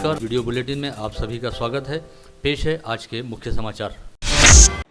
नमस्कार, video bulletin में आप सभी का स्वागत है। पेश है आज के मुख्य समाचार।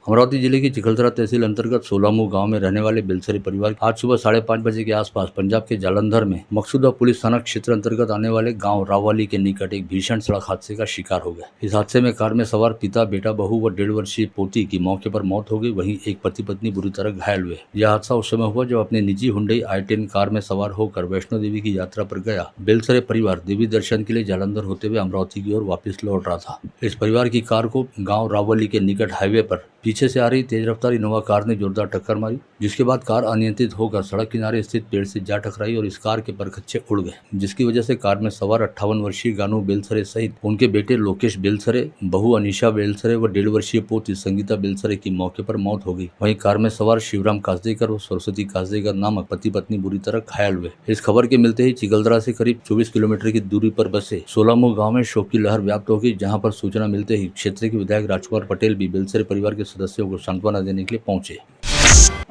अमरावती जिले की चिखलदरा तहसील अंतर्गत सोलामू गांव में रहने वाले बेलसरे परिवार आज सुबह 5:30 बजे के आसपास पंजाब के जालंधर में मकसूदा पुलिस थाना क्षेत्र अंतर्गत आने वाले गांव राववाली के निकट एक भीषण सड़क हादसे का शिकार हो गया। इस हादसे में कार में सवार पिता, बेटा, बहू व 1.5 वर्षीय पोती की मौके पर मौत हो गई। वहीं एक पति पत्नी बुरी तरह घायल हुए। यह हादसा उस समय हुआ जब अपने निजी हुंडई i10 कार में सवार होकर वैष्णो देवी की यात्रा पर गया बेलसरे परिवार देवी दर्शन के लिए जालंधर होते हुए अमरावती की ओर वापस लौट रहा था। इस परिवार की कार को गाँव राववाली के निकट हाईवे पर पीछे से आ रही तेज रफ्तार इनोवा कार ने जोरदार टक्कर मारी, जिसके बाद कार अनियंत्रित होकर सड़क किनारे स्थित पेड़ से जा टकराई और इस कार के परखच्चे उड़ गए, जिसकी वजह से कार में सवार 58 वर्षीय गानू बेलसरे सहित उनके बेटे लोकेश बेलसरे, बहू अनीशा बेलसरे व 1.5 वर्षीय पोती संगीता बेलसरे की मौके पर मौत हो गई। वहीं कार में सवार शिवराम कासदेकर व सरस्वती कासदेकर नामक पति पत्नी बुरी तरह घायल हुए। इस खबर के मिलते ही चिखलदरा से करीब 24 किलोमीटर की दूरी पर बसे सोलामू गाँव में शोक की लहर व्याप्त हो गई, जहाँ पर सूचना मिलते ही क्षेत्र के विधायक राजकुमार पटेल भी बेलसरे परिवार के सदस्यों को सांत्वना देने के लिए पहुंचे।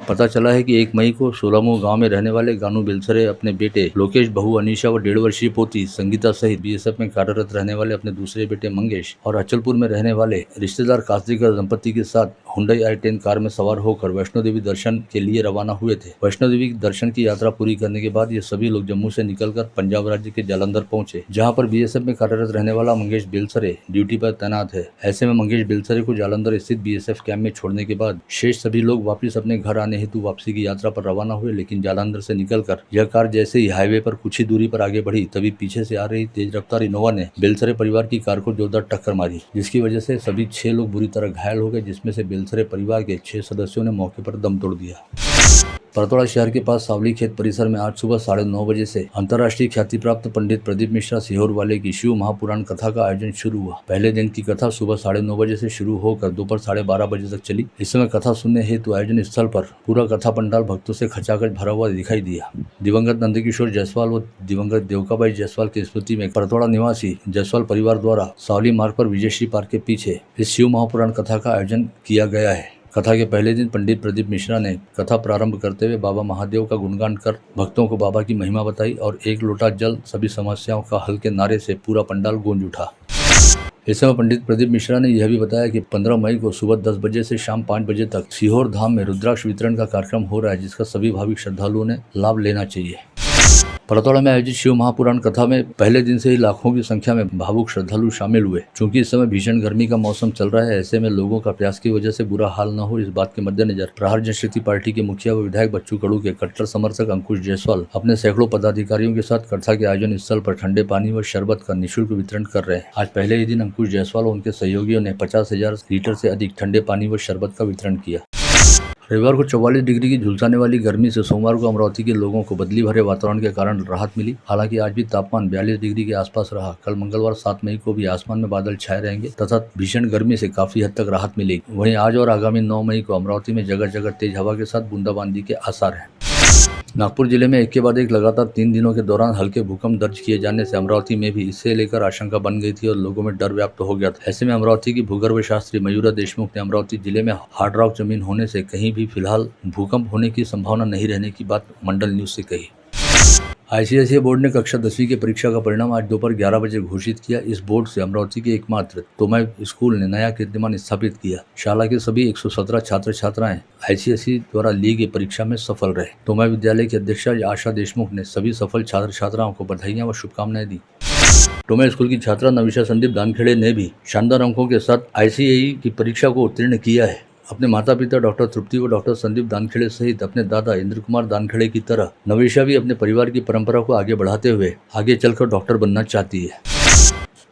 पता चला है कि 1 मई को सोलामू गांव में रहने वाले गानू बेलसरे अपने बेटे लोकेश, बहू अनीशा व 1.5 वर्षीय पोती संगीता सहित बीएसएफ में कार्यरत रहने वाले अपने दूसरे बेटे मंगेश और अचलपुर में रहने वाले रिश्तेदार कासदेकर दंपति के साथ हुंडई i10 कार में सवार होकर वैष्णो देवी दर्शन के लिए रवाना हुए थे। वैष्णो देवी दर्शन की यात्रा पूरी करने के बाद ये सभी लोग जम्मू से निकलकर पंजाब राज्य के जालंधर पहुंचे, जहां पर बीएसएफ में कार्यरत रहने वाला मंगेश बेलसरे ड्यूटी पर तैनात है। ऐसे में मंगेश बेलसरे को जालंधर स्थित बीएसएफ कैंप में छोड़ने के बाद शेष सभी लोग वापिस अपने घर आने हेतु वापसी की यात्रा पर रवाना हुए। लेकिन जालंधर से निकलकर यह कार जैसे ही हाईवे पर कुछ ही दूरी पर आगे बढ़ी, तभी पीछे से आ रही तेज रफ्तार इनोवा ने बेलसरे परिवार की कार को जोरदार टक्कर मारी, जिसकी वजह से सभी 6 लोग बुरी तरह घायल हो गए, जिसमें से बेलसरे परिवार के 6 सदस्यों ने मौके पर दम तोड़ दिया। परतोड़ा शहर के पास सावली खेत परिसर में आज सुबह 9:30 बजे से अंतर्राष्ट्रीय ख्याति प्राप्त पंडित प्रदीप मिश्रा सिहोर वाले की शिव महापुराण कथा का आयोजन शुरू हुआ। पहले दिन की कथा सुबह 9:30 बजे से शुरू होकर दोपहर 12:30 बजे तक चली। इस समय कथा सुनने हेतु आयोजन स्थल पर पूरा कथा पंडाल भक्तों से खचाखच भरा हुआ दिखाई दिया। दिवंगत नंदकिशोर जायसवाल व दिवंगत देवकाबाई जायसवाल की स्मृति में परतोड़ा निवासी जायसवाल परिवार द्वारा सावली मार्ग पर विजयश्री पार्क के पीछे इस शिव महापुराण कथा का आयोजन किया गया है। कथा के पहले दिन पंडित प्रदीप मिश्रा ने कथा प्रारंभ करते हुए बाबा महादेव का गुणगान कर भक्तों को बाबा की महिमा बताई और 1 लोटा जल सभी समस्याओं का हल के नारे से पूरा पंडाल गूंज उठा। इस समय पंडित प्रदीप मिश्रा ने यह भी बताया कि 15 मई को सुबह 10 बजे से शाम 5 बजे तक सीहोर धाम में रुद्राक्ष वितरण का कार्यक्रम हो रहा है, जिसका सभी भाविक श्रद्धालुओं ने लाभ लेना चाहिए। परतोड़ा में आयोजित शिव महापुराण कथा में पहले दिन से ही लाखों की संख्या में भावुक श्रद्धालु शामिल हुए। चूंकि इस समय भीषण गर्मी का मौसम चल रहा है, ऐसे में लोगों का प्यास की वजह से बुरा हाल न हो, इस बात के मद्देनजर प्रहार जनशक्ति पार्टी के मुखिया व विधायक बच्चू कडू के कट्टर समर्थक अंकुश जायसवाल अपने सैकड़ों पदाधिकारियों के साथ कथा के आयोजन स्थल पर ठंडे पानी व शरबत का निःशुल्क वितरण कर रहे हैं। आज पहले ही दिन अंकुश जायसवाल और उनके सहयोगियों ने 50,000 लीटर से अधिक ठंडे पानी व शरबत का वितरण किया। रविवार को 44 डिग्री की झुलसाने वाली गर्मी से सोमवार को अमरावती के लोगों को बदली भरे वातावरण के कारण राहत मिली। हालांकि आज भी तापमान 42 डिग्री के आसपास रहा। कल मंगलवार 7 मई को भी आसमान में बादल छाए रहेंगे तथा भीषण गर्मी से काफी हद तक राहत मिलेगी। वहीं आज और आगामी 9 मई को अमरावती में जगह जगह तेज हवा के साथ बूंदाबांदी के आसार हैं। नागपुर जिले में एक के बाद एक लगातार 3 दिनों के दौरान हल्के भूकंप दर्ज किए जाने से अमरावती में भी इसे लेकर आशंका बन गई थी और लोगों में डर व्याप्त हो गया था। ऐसे में अमरावती की भूगर्भ शास्त्री मयूरा देशमुख ने अमरावती जिले में हार्ड रॉक जमीन होने से कहीं भी फिलहाल भूकंप होने की संभावना नहीं रहने की बात मंडल न्यूज से कही। आईसीएसई बोर्ड ने कक्षा 10वीं की परीक्षा का परिणाम आज दोपहर 11 बजे घोषित किया। इस बोर्ड से अमरावती के एकमात्र तोमाई स्कूल ने नया कीर्तिमान स्थापित किया। शाला के सभी 117 छात्र छात्राएं आईसीएसई द्वारा ली गई परीक्षा में सफल रहे। तोमाई विद्यालय की अध्यक्षा आशा देशमुख ने सभी सफल छात्र छात्राओं को बधाइयां व शुभकामनाएं दी। तोमाई स्कूल की छात्रा नविशा संदीप दानखेड़े ने भी शानदार अंकों के साथ आईसीएसई की परीक्षा को उत्तीर्ण किया है। अपने माता पिता डॉक्टर तृप्ति व डॉक्टर संदीप दानखेड़े सहित अपने दादा इंद्र कुमार दानखेड़े की तरह नविशा भी अपने परिवार की परंपरा को आगे बढ़ाते हुए आगे चलकर डॉक्टर बनना चाहती है।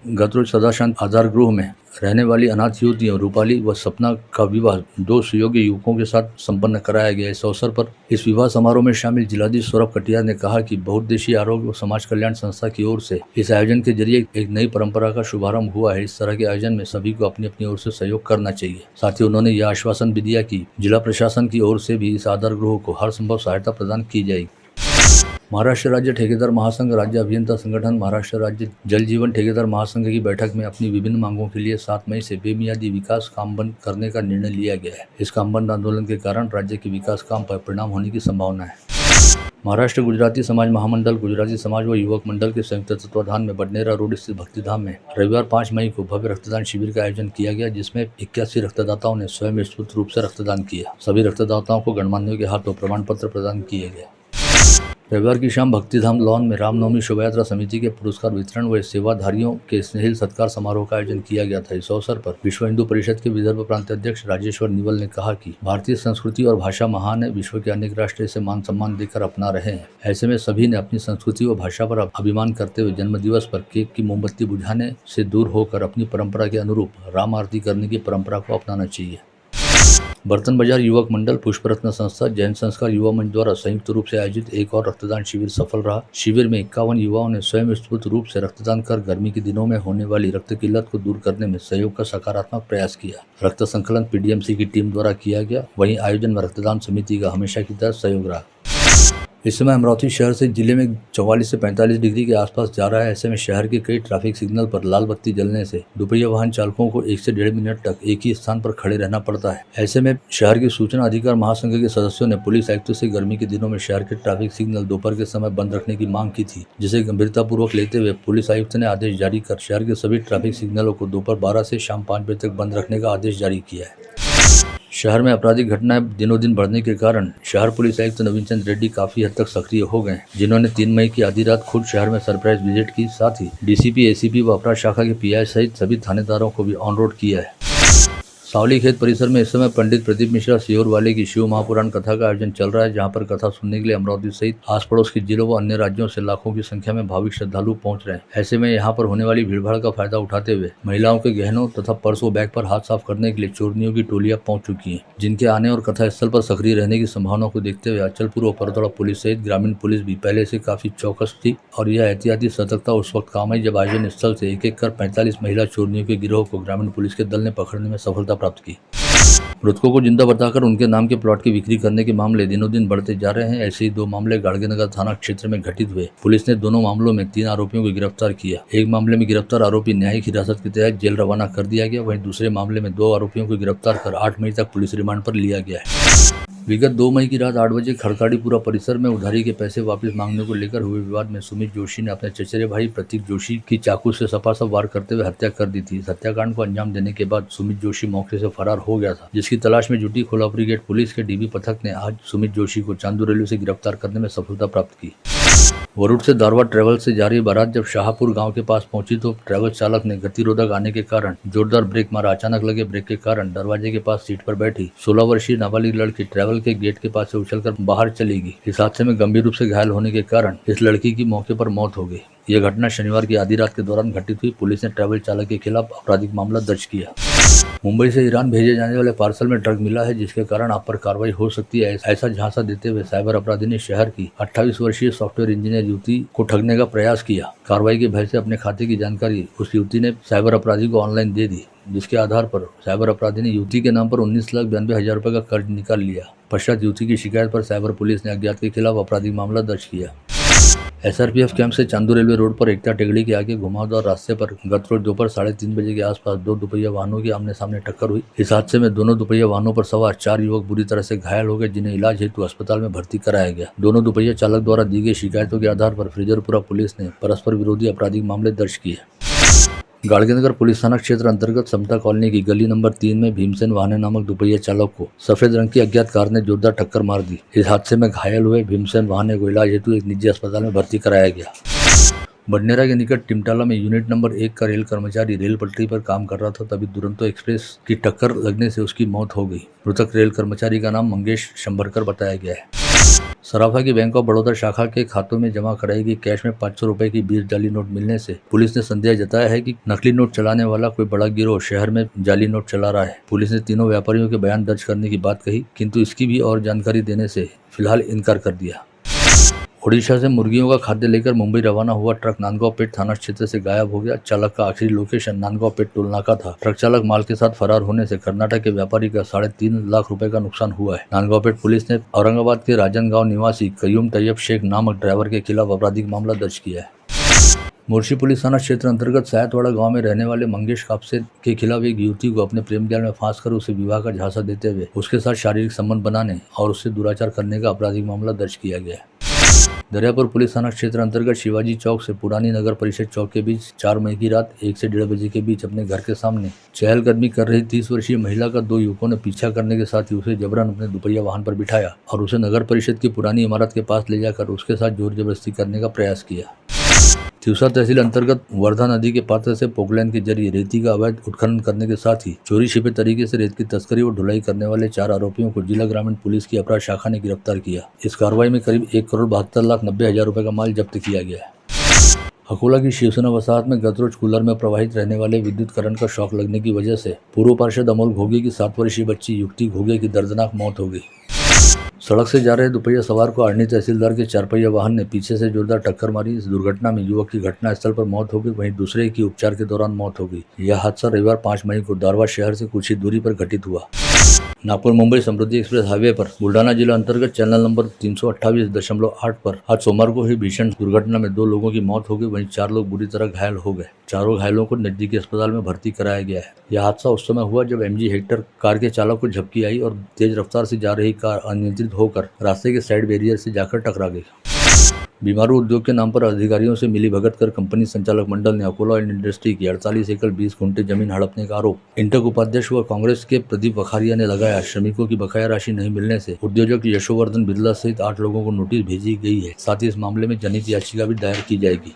गत रोज सदाशांत आधार गृह में रहने वाली अनाथ युवतियों रूपाली व सपना का विवाह 2 सुयोग्य युवकों के साथ संपन्न कराया गया। इस अवसर पर इस विवाह समारोह में शामिल जिलाधीश सौरभ कटियार ने कहा कि बहुउद्देशीय आरोग्य व समाज कल्याण संस्था की ओर से इस आयोजन के जरिए एक नई परंपरा का शुभारंभ हुआ है। इस तरह के आयोजन में सभी को अपनी अपनी ओर से सहयोग करना चाहिए। साथ ही उन्होंने यह आश्वासन भी दिया कि जिला प्रशासन की ओर से भी इस आधार गृह को हर संभव सहायता प्रदान की जाएगी। महाराष्ट्र राज्य ठेकेदार महासंघ, राज्य अभियंता संगठन, महाराष्ट्र राज्य जल जीवन ठेकेदार महासंघ की बैठक में अपनी विभिन्न मांगों के लिए 7 मई से बेमियादी विकास काम बंद करने का निर्णय लिया गया है। इस काम बंद आंदोलन के कारण राज्य के विकास काम पर परिणाम होने की संभावना है। महाराष्ट्र गुजराती समाज महामंडल, गुजराती समाज व युवक मंडल के संयुक्त तत्वाधान में बडनेरा रोड स्थित भक्तिधाम में रविवार 5 मई को भव्य रक्तदान शिविर का आयोजन किया गया, जिसमें 81 रक्तदाताओं ने स्वयं स्फूर्त रूप से रक्तदान किया। सभी रक्तदाताओं को गणमान्यों के हाथों प्रमाण पत्र प्रदान किए गए। रविवार की शाम भक्तिधाम लॉन में रामनवमी शोभायात्रा समिति के पुरस्कार वितरण व सेवाधारियों के स्नेहिल सत्कार समारोह का आयोजन किया गया था। इस अवसर पर विश्व हिंदू परिषद के विदर्भ प्रांत अध्यक्ष राजेश्वर निवल ने कहा कि भारतीय संस्कृति और भाषा महान है, विश्व के अनेक राष्ट्र इसे मान सम्मान देकर अपना रहे हैं। ऐसे में सभी ने अपनी संस्कृति व भाषा पर अभिमान करते हुए जन्मदिवस पर केक की मोमबत्ती बुझाने से दूर होकर अपनी परंपरा के अनुरूप राम आरती करने की परंपरा को अपनाना चाहिए। बर्तन बाजार युवक मंडल, पुष्परत्न संस्था, जैन संस्कार युवा मंच द्वारा संयुक्त रूप से आयोजित एक और रक्तदान शिविर सफल रहा। शिविर में 51 युवाओं ने स्वयं स्फूर्त रूप से रक्तदान कर गर्मी के दिनों में होने वाली रक्त किल्लत को दूर करने में सहयोग का सकारात्मक प्रयास किया। रक्त संकलन पीडीएमसी की टीम द्वारा किया गया, वहीं आयोजन में रक्तदान समिति का हमेशा की तरह सहयोग रहा। इस समय अमरावती शहर से जिले में 44 से 45 डिग्री के आसपास जा रहा है। ऐसे में शहर के कई ट्रैफिक सिग्नल पर लाल बत्ती जलने से दुपहिया वाहन चालकों को 1 से 1.5 मिनट तक एक ही स्थान पर खड़े रहना पड़ता है। ऐसे में शहर के सूचना अधिकार महासंघ के सदस्यों ने पुलिस आयुक्त से गर्मी के दिनों में शहर के ट्रैफिक सिग्नल दोपहर के समय बंद रखने की मांग की थी, जिसे गंभीरतापूर्वक लेते हुए पुलिस आयुक्त ने आदेश जारी कर शहर के सभी ट्रैफिक सिग्नलों को दोपहर 12 से शाम 5 बजे तक बंद रखने का आदेश जारी किया है। शहर में आपराधिक घटनाएं दिनों दिन बढ़ने के कारण शहर पुलिस आयुक्त नवीन चंद्र रेड्डी काफी हद तक सक्रिय हो गए, जिन्होंने 3 मई की आधी रात खुद शहर में सरप्राइज विजिट की। साथ ही डीसीपी, एसीपी व अपराध शाखा के पीआई सहित सभी थानेदारों को भी ऑन रोड किया है। सावली खेत परिसर में इस समय पंडित प्रदीप मिश्रा सियोर वाले की शिव महापुराण कथा का आयोजन चल रहा है, जहां पर कथा सुनने के लिए अमरावती सहित आस पड़ोस के जिलों व अन्य राज्यों से लाखों की संख्या में भाविक श्रद्धालु पहुंच रहे हैं। ऐसे में यहां पर होने वाली भीड़भाड़ का फायदा उठाते हुए महिलाओं के गहनों तथा पर्स व बैग पर हाथ साफ करने के लिए चोरनियों की टोलियां पहुंच चुकी हैं, जिनके आने और कथा स्थल पर सक्रिय रहने की संभावना को देखते हुए अचलपुर व परतोड़ा पुलिस सहित ग्रामीण पुलिस भी पहले से काफी चौकस थी। और यह एहतियाती सतर्कता उस वक्त काम आई जब आयोजन स्थल से एक एक कर 45 महिला चोरनियों के गिरोह को ग्रामीण पुलिस के दल ने पकड़ने में सफलता प्राप्त की। मृतकों को जिंदा बताकर उनके नाम के प्लॉट की बिक्री करने के मामले दिनों दिन बढ़ते जा रहे हैं। ऐसे ही 2 मामले गाड़गेनगर थाना क्षेत्र में घटित हुए। पुलिस ने दोनों मामलों में 3 आरोपियों को गिरफ्तार किया। एक मामले में गिरफ्तार आरोपी न्यायिक हिरासत के तहत जेल रवाना कर दिया गया, वहीं दूसरे मामले में 2 आरोपियों को गिरफ्तार कर 8 मई तक पुलिस रिमांड पर लिया गया है। विगत 2 मई की रात 8 बजे खड़काड़ीपुरा परिसर में उधारी के पैसे वापस मांगने को लेकर हुए विवाद में सुमित जोशी ने अपने चचेरे भाई प्रतीक जोशी की चाकू से सपासप वार करते हुए हत्या कर दी थी। इस हत्याकांड को अंजाम देने के बाद सुमित जोशी मौके से फरार हो गया था, जिसकी तलाश में जुटी कोल्हापुरी गेट पुलिस के डीबी पथक ने आज सुमित जोशी को चांदू रेलवे से गिरफ्तार करने में सफलता प्राप्त की। वरुड से दारवा ट्रैवल से जा रही बारात जब शाहपुर गांव के पास पहुंची तो ट्रैवल चालक ने गतिरोधक आने के कारण जोरदार ब्रेक मारा। अचानक लगे ब्रेक के कारण दरवाजे के पास सीट पर बैठी 16 वर्षीय नाबालिग लड़की ट्रैवल के गेट के पास से उछलकर बाहर चली गई। इस हादसे में गंभीर रूप से घायल होने के कारण इस लड़की की मौके पर मौत हो गई। यह घटना शनिवार की आधी रात के दौरान घटित हुई। पुलिस ने ट्रैवल चालक के खिलाफ आपराधिक मामला दर्ज किया। मुंबई से ईरान भेजे जाने वाले पार्सल में ड्रग मिला है, जिसके कारण आप पर कार्रवाई हो सकती है, ऐसा झांसा देते हुए साइबर अपराधी ने शहर की 28 वर्षीय सॉफ्टवेयर इंजीनियर युवती को ठगने का प्रयास किया। कार्रवाई के भय से अपने खाते की जानकारी उस युवती ने साइबर अपराधी को ऑनलाइन दे दी, जिसके आधार पर साइबर अपराधी ने युवती के नाम पर 19,92,000 रुपए का कर्ज निकाल लिया। पश्चात युवती की शिकायत पर साइबर पुलिस ने अज्ञात के खिलाफ आपराधिक मामला दर्ज किया। एसआरपीएफ कैंप से चांदू रेलवे रोड पर एकता टेगड़ी के आगे घुमावदार रास्ते पर गत रोज दोपहर 3:30 बजे के आसपास 2 दुपहिया वाहनों की आमने सामने टक्कर हुई। इस हादसे में दोनों दुपहिया वाहनों पर सवार 4 युवक बुरी तरह से घायल हो गए, जिन्हें इलाज हेतु अस्पताल में भर्ती कराया गया। दोनों दुपहिया चालक द्वारा दी गई शिकायतों के आधार पर फ्रीजरपुरा पुलिस ने परस्पर विरोधी आपराधिक मामले दर्ज किए। गाड़गेनगर पुलिस थाना क्षेत्र अंतर्गत समता कॉलोनी की गली नंबर 3 में भीमसेन वाहने नामक दुपहिया चालक को सफेद रंग की अज्ञात कार ने जोरदार टक्कर मार दी। इस हादसे में घायल हुए भीमसेन वाहने को इलाज हेतु एक निजी अस्पताल में भर्ती कराया गया। बडनेरा के निकट टिमटाला में यूनिट नंबर 1 का रेल कर्मचारी रेल पटरी पर काम कर रहा था, तभी दुरंतो एक्सप्रेस की टक्कर लगने से उसकी मौत हो गई। मृतक रेल कर्मचारी का नाम मंगेश शंभरकर बताया गया है। सराफा की बैंक ऑफ बड़ौदा शाखा के खातों में जमा कराई गई कैश में 500 रुपए की 20 जाली नोट मिलने से पुलिस ने संदेह जताया है कि नकली नोट चलाने वाला कोई बड़ा गिरोह शहर में जाली नोट चला रहा है। पुलिस ने तीनों व्यापारियों के बयान दर्ज करने की बात कही, किंतु इसकी भी और जानकारी देने से फिलहाल इनकार कर दिया। ओडिशा से मुर्गियों का खाद्य लेकर मुंबई रवाना हुआ ट्रक नांदगांव पेट थाना क्षेत्र से गायब हो गया। चालक का आखिरी लोकेशन नांदगांव पेट टोल नाका था। ट्रक चालक माल के साथ फरार होने से कर्नाटक के व्यापारी का 3.5 लाख रुपए का नुकसान हुआ है। नांदगांव पेट पुलिस ने औरंगाबाद के राजनगांव निवासी कयूम तैयब शेख नामक ड्राइवर के खिलाफ आपराधिक मामला दर्ज किया है। मुर्शी पुलिस थाना क्षेत्र अंतर्गत सायतवाड़ा गांव में रहने वाले मंगेश कापसे के खिलाफ एक युवती को अपने प्रेम जाल में फांसकर उसे विवाह का झांसा देते हुए उसके साथ शारीरिक संबंध बनाने और उससे दुराचार करने का आपराधिक मामला दर्ज किया गया है। दरियापुर पुलिस थाना क्षेत्र अंतर्गत शिवाजी चौक से पुरानी नगर परिषद चौक के बीच 4 मई की रात 1 से 1:30 बजे के बीच अपने घर के सामने चहलकदमी कर रही 30 वर्षीय महिला का 2 युवकों ने पीछा करने के साथ ही उसे जबरन अपने दुपहिया वाहन पर बिठाया और उसे नगर परिषद की पुरानी इमारत के पास ले जाकर उसके साथ जोर जबरदस्ती करने का प्रयास किया। तिवसा तहसील अंतर्गत वर्धा नदी के पात्र से पोकलैन के जरिए रेती का अवैध उत्खनन करने के साथ ही चोरी छिपे तरीके से रेत की तस्करी और ढुलाई करने वाले 4 आरोपियों को जिला ग्रामीण पुलिस की अपराध शाखा ने गिरफ्तार किया। इस कार्रवाई में करीब 1,72,90,000 रुपए का माल जब्त किया गया है। अकोला की शिवसेना वसाहत में गत रोज कूलर में प्रवाहित रहने वाले विद्युत करंट का शॉक लगने की वजह से पूर्व पार्षद अमोल घोगे की 7 वर्षीय बच्ची युक्ति घोगे की दर्दनाक मौत हो गई। सड़क से जा रहे दुपहिया सवार को आर्नी तहसीलदार के 4 पहिया वाहन ने पीछे से जोरदार टक्कर मारी। इस दुर्घटना में युवक की घटनास्थल पर मौत हो गई, वहीं दूसरे की उपचार के दौरान मौत हो गई। यह हादसा रविवार 5 मई को दारवा शहर से कुछ ही दूरी पर घटित हुआ। नागपुर मुंबई समृद्धि एक्सप्रेस हाईवे पर बुल्ढाना जिला अंतर्गत चैनल नंबर 328.8 पर आज सोमवार को हुई भीषण दुर्घटना में 2 लोगों की मौत हो गई, वहीं 4 लोग बुरी तरह घायल हो गए। चारों घायलों को नजदीकी अस्पताल में भर्ती कराया गया है। यह हादसा उस समय हुआ जब MG हेक्टर कार के चालक को झपकी आई और तेज रफ्तार से जा रही कार अनियंत्रित होकर रास्ते के साइड बैरियर से जाकर टकरा गई। बीमारू उद्योग के नाम पर अधिकारियों से मिलीभगत कर कंपनी संचालक मंडल ने अकोला इंडस्ट्री की 48 एकड़ 20 गुंठे जमीन हड़पने का आरोप इंटक उपाध्यक्ष व कांग्रेस के प्रदीप वखारिया ने लगाया। श्रमिकों की बकाया राशि नहीं मिलने से उद्योजक यशोवर्धन बिरला सहित 8 लोगों को नोटिस भेजी गई है। साथ ही इस मामले में जनहित याचिका भी दायर की जाएगी।